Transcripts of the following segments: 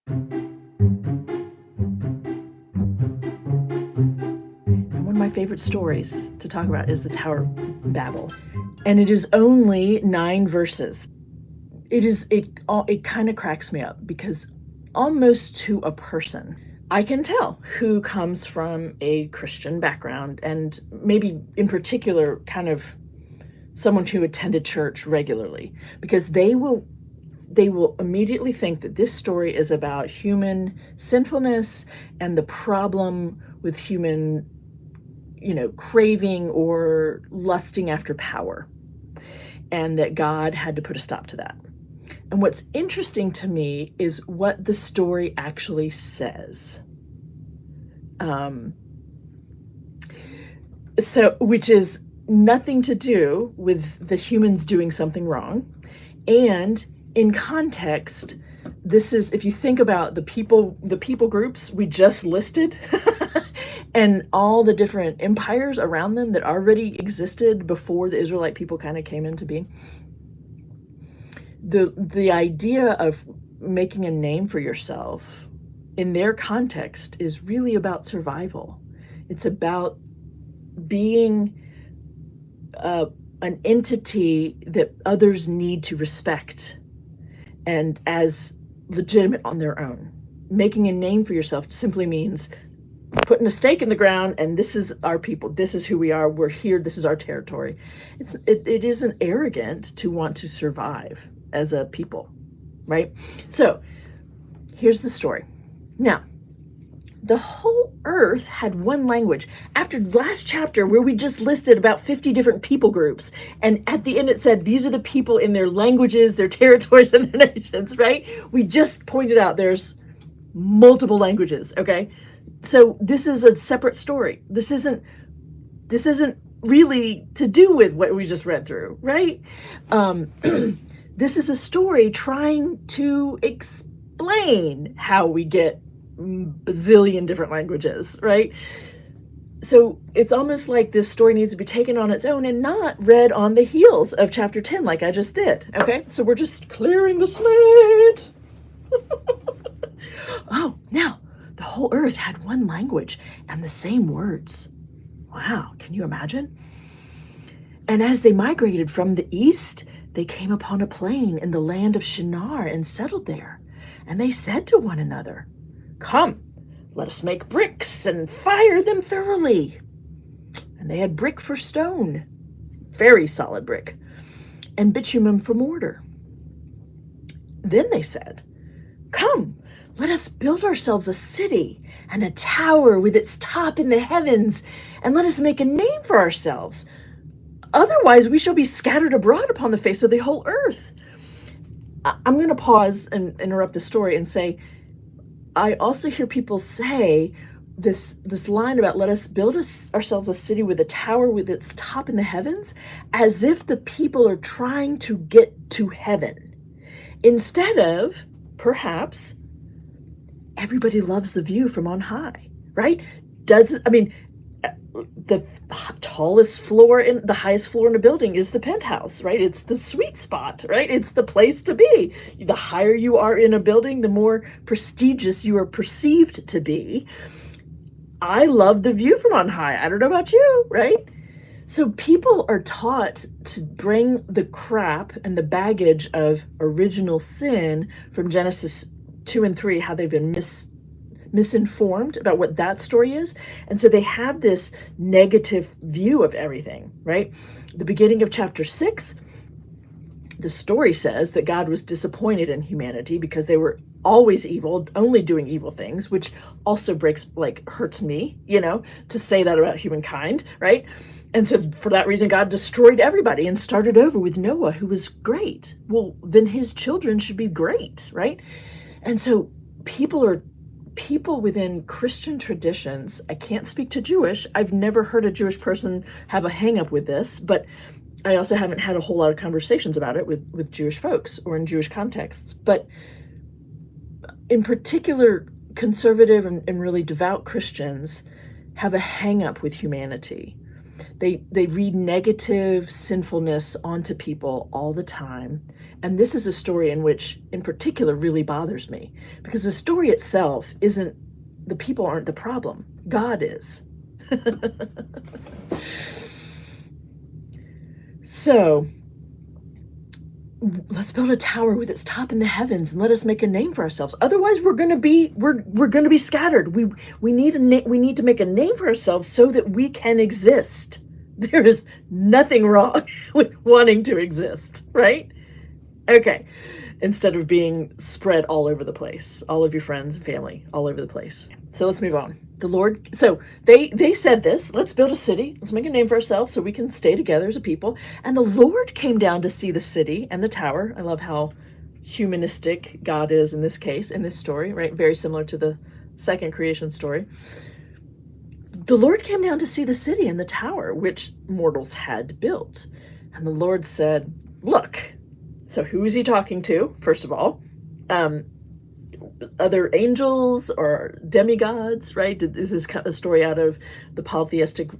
And one of my favorite stories to talk about is the Tower of Babel. And it is only 9 verses. It kind of cracks me up because almost to a person, I can tell who comes from a Christian background, and maybe in particular kind of someone who attended church regularly, because they will immediately think that this story is about human sinfulness and the problem with human, craving or lusting after power, and that God had to put a stop to that. And what's interesting to me is what the story actually says. Which is nothing to do with the humans doing something wrong. And in context, this is, if you think about the people groups we just listed and all the different empires around them that already existed before the Israelite people kind of came into being, the idea of making a name for yourself in their context is really about survival. It's about being an entity that others need to respect and as legitimate on their own. Making a name for yourself simply means putting a stake in the ground, and this is our people, this is who we are, we're here, this is our territory. It isn't arrogant to want to survive as a people, right? So here's the story. Now, the whole earth had one language. After the last chapter where we just listed about 50 different people groups, and at the end it said these are the people in their languages, their territories, and their nations, right? We just pointed out there's multiple languages, okay? So this is a separate story. This isn't really to do with what we just read through, right? This is a story trying to explain how we get bazillion different languages, right? So it's almost like this story needs to be taken on its own and not read on the heels of chapter 10 like I just did, okay? So we're just clearing the slate. Oh, now, the whole earth had one language and the same words. Wow, can you imagine? And as they migrated from the east, they came upon a plain in the land of Shinar and settled there. And they said to one another, "Come, let us make bricks and fire them thoroughly." And they had brick for stone, very solid brick, and bitumen for mortar. Then they said, "Come, let us build ourselves a city and a tower with its top in the heavens, and let us make a name for ourselves. Otherwise, we shall be scattered abroad upon the face of the whole earth." I'm going to pause and interrupt the story and say, I also hear people say this line about let us build ourselves a city with a tower with its top in the heavens, as if the people are trying to get to heaven. Instead of, perhaps, everybody loves the view from on high, right? The tallest floor in the highest floor in a building is the penthouse, right? It's the sweet spot, right? It's the place to be. The higher you are in a building, the more prestigious you are perceived to be. I love the view from on high. I don't know about you, right? So people are taught to bring the crap and the baggage of original sin from Genesis 2 and 3, how they've been misinformed about what that story is. And so they have this negative view of everything, right? The beginning of chapter 6, the story says that God was disappointed in humanity because they were always evil, only doing evil things, which also hurts me, to say that about humankind, right? And so for that reason, God destroyed everybody and started over with Noah, who was great. Well, then his children should be great, right? And so people within Christian traditions, I can't speak to Jewish. I've never heard a Jewish person have a hang up with this, but I also haven't had a whole lot of conversations about it with Jewish folks or in Jewish contexts. But in particular, conservative and really devout Christians have a hang up with humanity. They read negative sinfulness onto people all the time. And this is a story in which, in particular, really bothers me because the story itself isn't, the people aren't the problem. God is. So let's build a tower with its top in the heavens and let us make a name for ourselves. Otherwise, we're going to be scattered. We need to make a name for ourselves so that we can exist. There is nothing wrong with wanting to exist, right? Okay. Instead of being spread all over the place, all of your friends and family all over the place. So let's move on. So they said this, let's build a city, let's make a name for ourselves so we can stay together as a people. And the Lord came down to see the city and the tower. I love how humanistic God is in this case, in this story, right? Very similar to the second creation story. The Lord came down to see the city and the tower, which mortals had built. And the Lord said, look. So who is he talking to, first of all? Other angels or demigods, right? This is a story out of the polytheistic,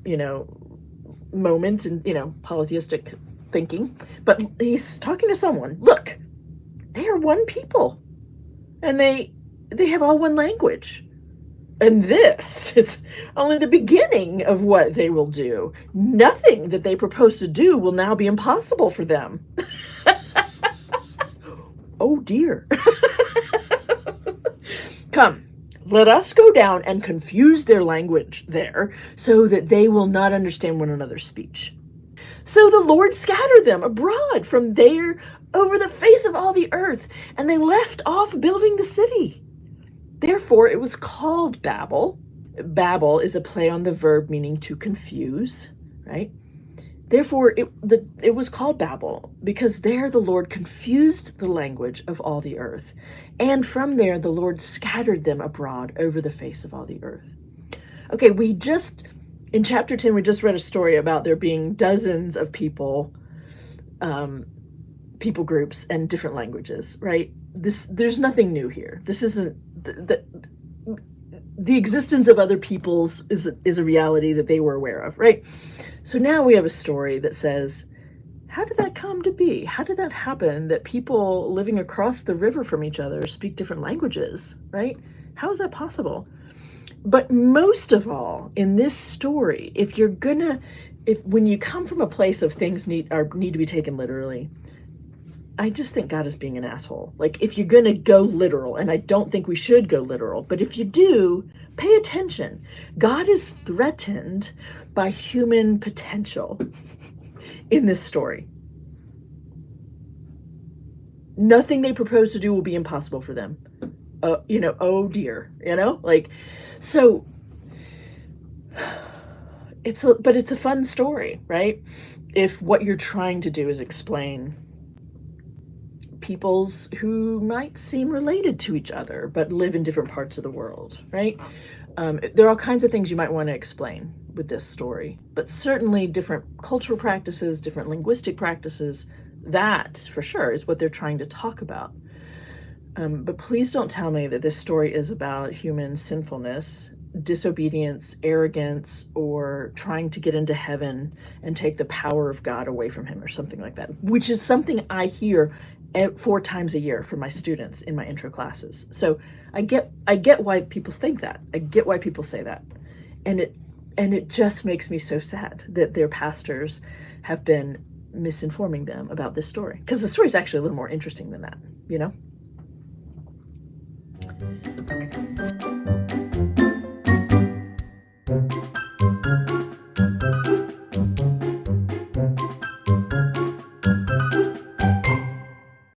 moment and, polytheistic thinking. But he's talking to someone. Look, they are one people. And they have all one language. And this is only the beginning of what they will do. Nothing that they propose to do will now be impossible for them. Oh dear. Come, let us go down and confuse their language there so that they will not understand one another's speech. So the Lord scattered them abroad from there over the face of all the earth, and they left off building the city. Therefore, it was called Babel. Babel is a play on the verb meaning to confuse, right? Therefore, it was called Babel because there the Lord confused the language of all the earth. And from there, the Lord scattered them abroad over the face of all the earth. Okay, in chapter 10, we just read a story about there being dozens of people groups and different languages, right? There's nothing new here. This isn't, the existence of other peoples is a reality that they were aware of, right? So now we have a story that says, how did that come to be? How did that happen that people living across the river from each other speak different languages, right? How is that possible? But most of all, in this story, when you come from a place of things need to be taken literally, I just think God is being an asshole. Like, if you're going to go literal, and I don't think we should go literal, but if you do, pay attention. God is threatened by human potential in this story. Nothing they propose to do will be impossible for them. Oh dear, so it's a fun story, right? If what you're trying to do is explain peoples who might seem related to each other, but live in different parts of the world, right? There are all kinds of things you might want to explain with this story, but certainly different cultural practices, different linguistic practices, that for sure is what they're trying to talk about. But please don't tell me that this story is about human sinfulness, disobedience, arrogance, or trying to get into heaven and take the power of God away from him or something like that, which is something I hear 4 times a year from my students in my intro classes. So I get why people think that. I get why people say that. And it just makes me so sad that their pastors have been misinforming them about this story. Because the story is actually a little more interesting than that, Okay.